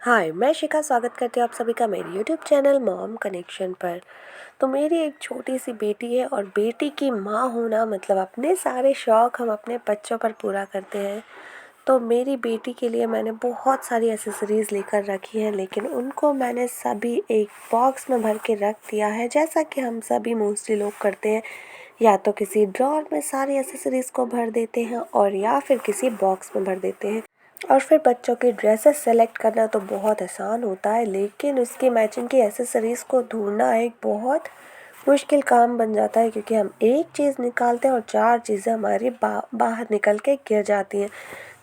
हाय, मैं शिखा स्वागत करती हूँ आप सभी का मेरे यूट्यूब चैनल मॉम कनेक्शन पर। तो मेरी एक छोटी सी बेटी है और बेटी की माँ होना मतलब अपने सारे शौक़ हम अपने बच्चों पर पूरा करते हैं। तो मेरी बेटी के लिए मैंने बहुत सारी एसेसरीज़ लेकर रखी हैं, लेकिन उनको मैंने सभी एक बॉक्स में भर के रख दिया है, जैसा कि हम सभी मोस्टली लोग करते हैं। या तो किसी ड्रॉर में सारी एसेसरीज़ को भर देते हैं और या फिर किसी बॉक्स में भर देते हैं। और फिर बच्चों की ड्रेसेस सेलेक्ट करना तो बहुत आसान होता है, लेकिन उसकी मैचिंग की एसेसरीज़ को ढूंढना एक बहुत मुश्किल काम बन जाता है, क्योंकि हम एक चीज़ निकालते हैं और चार चीज़ें हमारी बाहर निकल के गिर जाती हैं।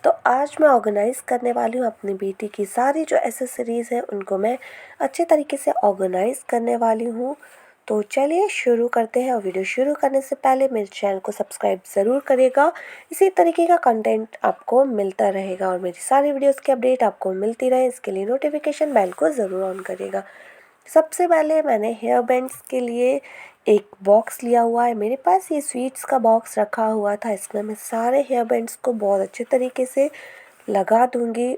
तो आज मैं ऑर्गेनाइज़ करने वाली हूँ अपनी बेटी की सारी जो एसेसरीज़ हैं, उनको मैं अच्छे तरीके से ऑर्गेनाइज़ करने वाली हूँ। तो चलिए शुरू करते हैं, और वीडियो शुरू करने से पहले मेरे चैनल को सब्सक्राइब ज़रूर करिएगा। इसी तरीके का कंटेंट आपको मिलता रहेगा और मेरी सारी वीडियोस की अपडेट आपको मिलती रहे, इसके लिए नोटिफिकेशन बेल को ज़रूर ऑन करिएगा। सबसे पहले मैंने हेयर बैंड्स के लिए एक बॉक्स लिया हुआ है। मेरे पास ये स्वीट्स का बॉक्स रखा हुआ था, इसमें मैं सारे हेयर बैंड्स को बहुत अच्छे तरीके से लगा दूँगी।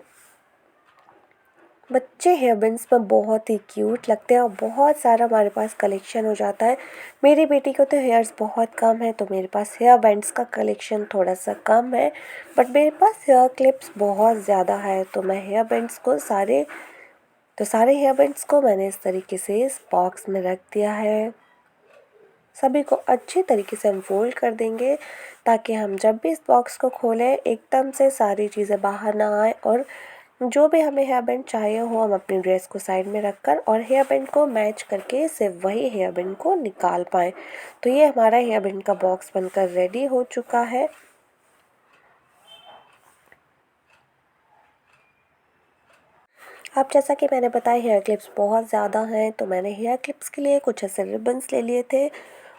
बच्चे हेयर बैंड्स में बहुत ही क्यूट लगते हैं और बहुत सारा हमारे पास कलेक्शन हो जाता है। मेरी बेटी को तो हेयर्स बहुत कम है, तो मेरे पास हेयर बैंड्स का कलेक्शन थोड़ा सा कम है, बट मेरे पास हेयर क्लिप्स बहुत ज़्यादा है। तो मैं हेयर बैंड्स को सारे हेयर बैंड्स को मैंने इस तरीके से इस बॉक्स में रख दिया है। सभी को अच्छे तरीके से हम फोल्ड कर देंगे, ताकि हम जब भी इस बॉक्स को खोलें एकदम से सारी चीज़ें बाहर ना आए, और जो भी हमें हेयर बैंड चाहिए हो हम अपनी ड्रेस को साइड में रखकर और हेयर बैंड को मैच करके सिर्फ वही हेयर बैंड को निकाल पाएँ। तो ये हमारा हेयर बैंड का बॉक्स बनकर रेडी हो चुका है। अब जैसा कि मैंने बताया हेयर क्लिप्स बहुत ज़्यादा हैं, तो मैंने हेयर क्लिप्स के लिए कुछ ऐसे रिबन्स ले लिए थे,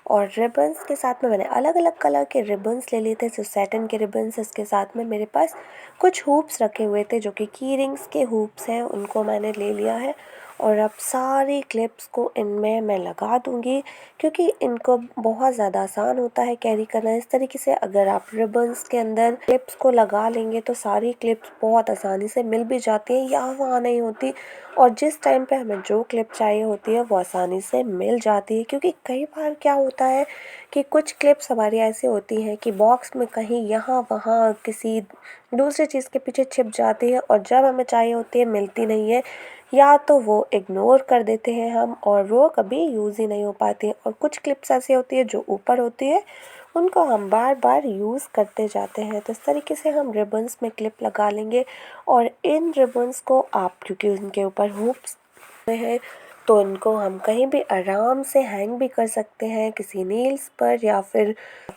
और रिबन्स के साथ में मैंने अलग अलग कलर के रिबन्स ले लिए थे। जो सैटिन के रिबन्स, इसके साथ में मेरे पास कुछ हुप्स रखे हुए थे जो कि की रिंग्स के हुप्स हैं, उनको मैंने ले लिया है। और अब सारी क्लिप्स को इनमें मैं लगा दूंगी, क्योंकि इनको बहुत ज़्यादा आसान होता है कैरी करना। इस तरीके से अगर आप रिबन्स के अंदर क्लिप्स को लगा लेंगे तो सारी क्लिप्स बहुत आसानी से मिल भी जाती हैं, यहाँ वहाँ नहीं होती, और जिस टाइम पे हमें जो क्लिप चाहिए होती है वो आसानी से मिल जाती है। क्योंकि कई बार क्या होता है कि कुछ क्लिप्स हमारी ऐसी होती हैं कि बॉक्स में कहीं यहाँ वहाँ किसी दूसरी चीज़ के पीछे छिप जाती है, और जब हमें चाहिए होती है मिलती नहीं है, या तो वो इग्नोर कर देते हैं हम और वो कभी यूज़ ही नहीं हो पाती है। और कुछ क्लिप्स ऐसी होती है जो ऊपर होती है, उनको हम बार बार यूज़ करते जाते हैं। तो इस तरीके से हम रिबन्स में क्लिप लगा लेंगे, और इन रिबन्स को आप, क्योंकि उनके ऊपर हुप्स हैं, तो इनको हम कहीं भी आराम से हैंग भी कर सकते हैं, किसी नील्स पर या फिर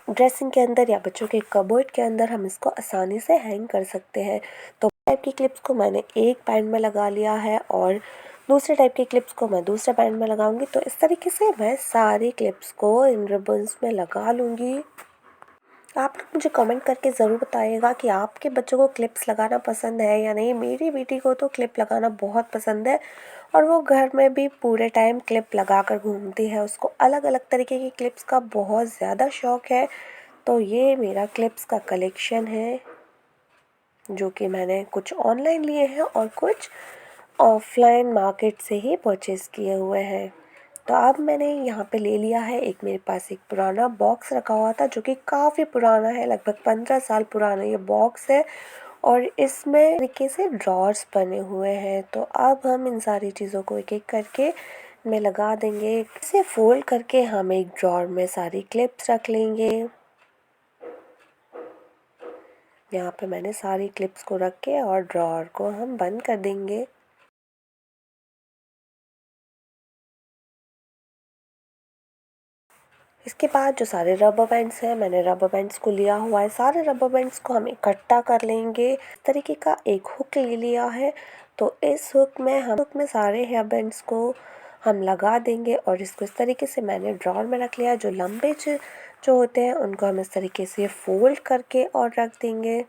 ड्रेसिंग के अंदर या बच्चों के कबर्ड के अंदर हम इसको आसानी से हैंग कर सकते हैं। तो टाइप की क्लिप्स को मैंने एक बैंड में लगा लिया है और दूसरे टाइप की क्लिप्स को मैं दूसरे बैंड में लगाऊंगी। तो इस तरीके से मैं सारी क्लिप्स को इन रिबन्स में लगा लूँगी। आप लोग मुझे कमेंट करके ज़रूर बताइएगा कि आपके बच्चों को क्लिप्स लगाना पसंद है या नहीं। मेरी बेटी को तो क्लिप लगाना बहुत पसंद है, और वो घर में भी पूरे टाइम क्लिप लगा कर घूमती है। उसको अलग अलग तरीके की क्लिप्स का बहुत ज़्यादा शौक़ है। तो ये मेरा क्लिप्स का कलेक्शन है, जो कि मैंने कुछ ऑनलाइन लिए हैं और कुछ ऑफलाइन मार्केट से ही परचेज़ किए हुए हैं। तो अब मैंने यहाँ पे ले लिया है, एक मेरे पास एक पुराना बॉक्स रखा हुआ था जो कि काफ़ी पुराना है, लगभग 15 साल पुराना ये बॉक्स है, और इसमें तरीके से ड्रॉर्स बने हुए हैं। तो अब हम इन सारी चीज़ों को एक एक करके में लगा देंगे। इसे फोल्ड करके हम एक ड्रॉर में सारी क्लिप्स रख लेंगे। यहाँ पे मैंने सारी क्लिप्स को रख के और ड्रॉर को हम बंद कर देंगे। इसके बाद जो सारे रबर बैंड्स हैं, मैंने रबर बैंड्स को लिया हुआ है, सारे रबर बैंड्स को हम इकट्ठा कर लेंगे। इस तरीके का एक हुक ले लिया है, तो इस हुक में सारे हेयर बैंड्स को हम लगा देंगे, और इसको इस तरीके से मैंने ड्रॉर में रख लिया। जो लंबे जो होते हैं उनको हम इस तरीके से फोल्ड करके और रख देंगे,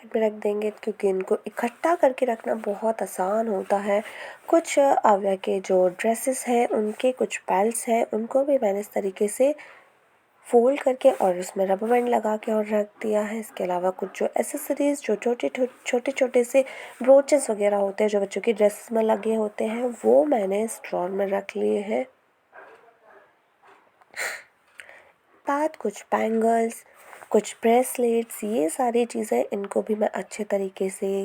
में रख देंगे, क्योंकि इनको इकट्ठा करके रखना बहुत आसान होता है। कुछ अव्या के जो ड्रेसेस हैं, उनके कुछ बेल्ट्स हैं, उनको भी मैंने इस तरीके से फ़ोल्ड करके और उसमें रबर बैंड लगा के और रख दिया है। इसके अलावा कुछ जो एसेसरीज़ जो छोटे छोटे से ब्रोचेस वगैरह होते हैं जो बच्चों की ड्रेस में लगे होते हैं वो मैंने इस ड्रॉर में रख लिए हैं। बाद कुछ बैंगल्स, कुछ ब्रेसलेट्स, ये सारी चीज़ें इनको भी मैं अच्छे तरीके से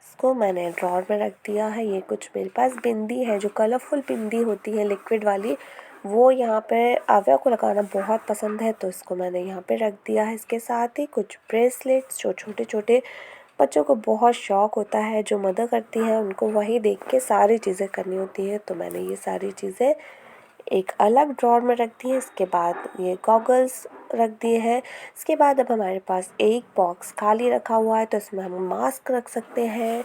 इसको मैंने ड्रॉर में रख दिया है। ये कुछ मेरे पास बिंदी है जो कलरफुल बिंदी होती है लिक्विड वाली, वो यहाँ पे आव्या को लगाना बहुत पसंद है तो इसको मैंने यहाँ पे रख दिया है। इसके साथ ही कुछ ब्रेसलेट्स जो छोटे छोटे बच्चों को बहुत शौक़ होता है, जो मदर करती हैं उनको वही देख के सारी चीज़ें करनी होती है, तो मैंने ये सारी चीज़ें एक अलग ड्रॉर में रख दी है। इसके बाद ये गॉगल्स रख दिए हैं। इसके बाद अब हमारे पास एक बॉक्स खाली रखा हुआ है तो इसमें हम मास्क रख सकते हैं,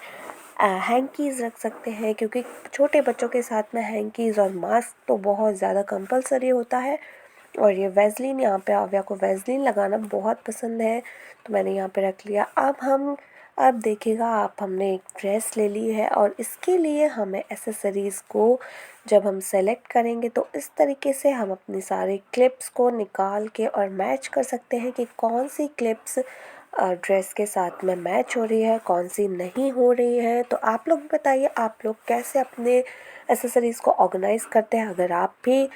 हैंकीज़ रख सकते हैं, क्योंकि छोटे बच्चों के साथ में हैंकीज़ और मास्क तो बहुत ज़्यादा कंपलसरी होता है। और ये वैसलीन, यहाँ पे आव्या को वैसलीन लगाना बहुत पसंद है तो मैंने यहाँ पे रख लिया। अब देखिएगा आप, हमने एक ड्रेस ले ली है और इसके लिए हमें एसेसरीज़ को जब हम सेलेक्ट करेंगे तो इस तरीके से हम अपनी सारी क्लिप्स को निकाल के और मैच कर सकते हैं कि कौन सी क्लिप्स ड्रेस के साथ में मैच हो रही है, कौन सी नहीं हो रही है। तो आप लोग बताइए, आप लोग कैसे अपने एसेसरीज़ को ऑर्गेनाइज़ करते हैं। अगर आप भी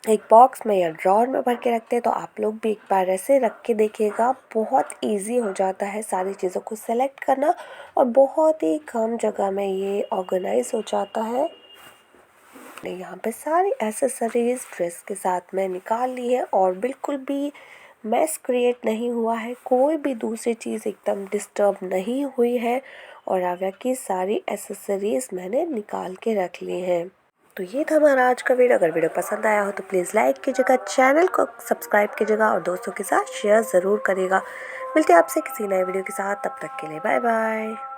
एक बॉक्स में या ड्रॉर में भर के रखते हैं तो आप लोग भी एक बार ऐसे रख के देखिएगा, बहुत इजी हो जाता है सारी चीज़ों को सेलेक्ट करना और बहुत ही कम जगह में ये ऑर्गेनाइज हो जाता है। यहाँ पे सारी एसेसरीज़ ड्रेस के साथ में निकाल ली है और बिल्कुल भी मैस क्रिएट नहीं हुआ है, कोई भी दूसरी चीज़ एकदम डिस्टर्ब नहीं हुई है और आव्या की सारी एसेसरीज़ मैंने निकाल के रख ली हैं। तो ये था हमारा आज का वीडियो। अगर वीडियो पसंद आया हो तो प्लीज़ लाइक कीजिएगा, चैनल को सब्सक्राइब कीजिएगा और दोस्तों के साथ शेयर ज़रूर करिएगा। मिलते हैं आपसे किसी नए वीडियो के साथ, तब तक के लिए बाय बाय।